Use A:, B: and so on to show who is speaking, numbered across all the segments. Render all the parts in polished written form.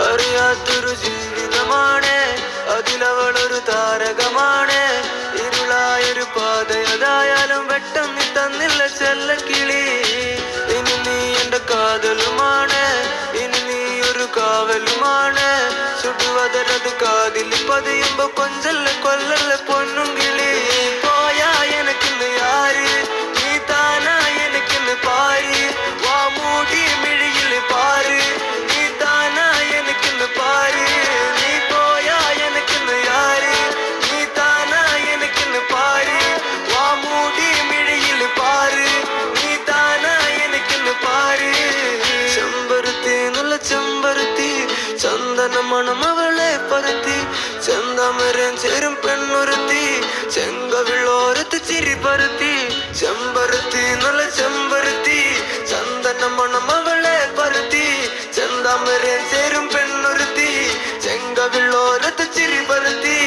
A: അറിയാത്തൊരു ജീവിതമാണ്, അതിലവളൊരു താരകമാണ്. ഇരുളായൊരു പാതയതായാലും വെട്ടം നീ തന്നില്ല ചെല്ലക്കിളി. ഇനി നീ എന്റെ കാതലുമാണ്, ഇനി നീ ഒരു കാവലുമാണ്. ചുടുവതരത് കാതിൽ പതിയുമ്പോ കൊഞ്ചല്ല കൊല്ലല്ല പൊന്നും കിളി. പോയാ എനക്കിന്ന് യാര്, നീ താനാ എനക്കിന്ന് പാര്. വാ മൂടി മിഴിയില് പാര്, നീ താനാ എനക്കിന്ന് പാര്. നീ പോയാ എനക്കിന്ന് യാര്, നീ താനാ എനക്കിന്ന് പാര്. വാ മൂടി മിഴിയില് പാര്, നീ താനാ എനക്കിന്ന് പാര്. ചെമ്പരുത്തി നല്ല ചെമ്പരുത്തി, ചന്ദന മണം അവളെ പരത്തി. ചെന്താമരം ചേരും പെണ്ണുരുത്തി, ചെങ്കവിളോരത്ത് ചിരി പരത്തി. ചെമ്പരുത്തി നല്ല ചെമ്പരുത്തി, ചന്ദന മണം അവളെ പരത്തി. ചെന്താമരം ചേരും പെണ്ണുരുത്തി, ചെങ്കവിളോരത്ത് ചിരി പരത്തി.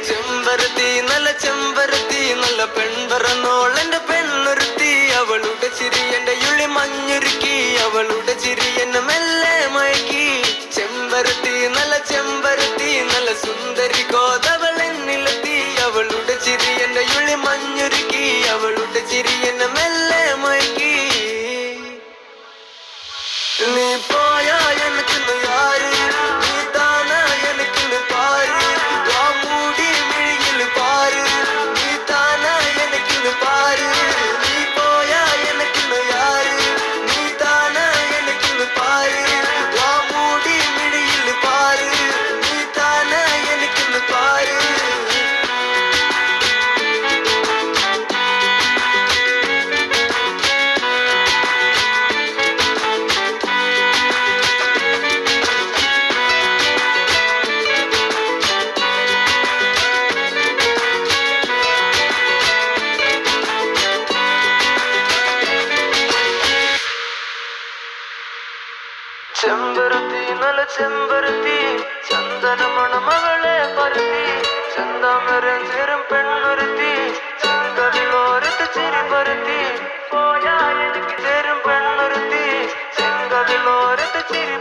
A: ചെമ്പരത്തി നല്ല ചെമ്പരത്തി, നല്ല പെൺപറന്നോളെന്റെ പെണ്ണുരുത്തി. അവളുടെ ചിരി എന്റെ യുള്ളി മഞ്ഞുരുക്കി, അവളുടെ ചിരി എന്നെ മെല്ലെ മയക്കി. ചെമ്പരത്തി നല്ല ചെമ്പരത്തി, നല്ല സുന്ദരി കോതവളെന്നിലെത്തി. അവളുടെ ചിരി എന്റെ യുള്ളി മഞ്ഞുരുക്കി, അവളുടെ ചിരി എന്നെ മെല്ലെ മയക്കി. നീ പോയാ എനക്കിന്ന് യാര്, നീ താനാ എനക്കിന്ന് പാര്. വാ മൂടി മിഴിയില് പാര്, നീ താനാ എനക്കിന്ന് പാര്. നീ പോയാ എനക്കിന്ന് യാര്, നീ താനാ എനക്കിന്ന് പാര്. വാ മൂടി മിഴിയില് പാര്, നീ താനാ എനക്കിന്ന് പാര്. ചെമ്പരുത്തി നല്ല ചെമ്പരുത്തി, ചന്ദന മണം അവളെ പരത്തി. ചെന്താമരം ചേരും പെണ്ണുരുത്തി, ചെങ്കവിളോരത്ത് ചിരി പരത്തി. പോയാ എനിക്ക് ചേരും പെണ്ണുരുത്തി, ചെങ്കവിളോരത്ത് ചിരി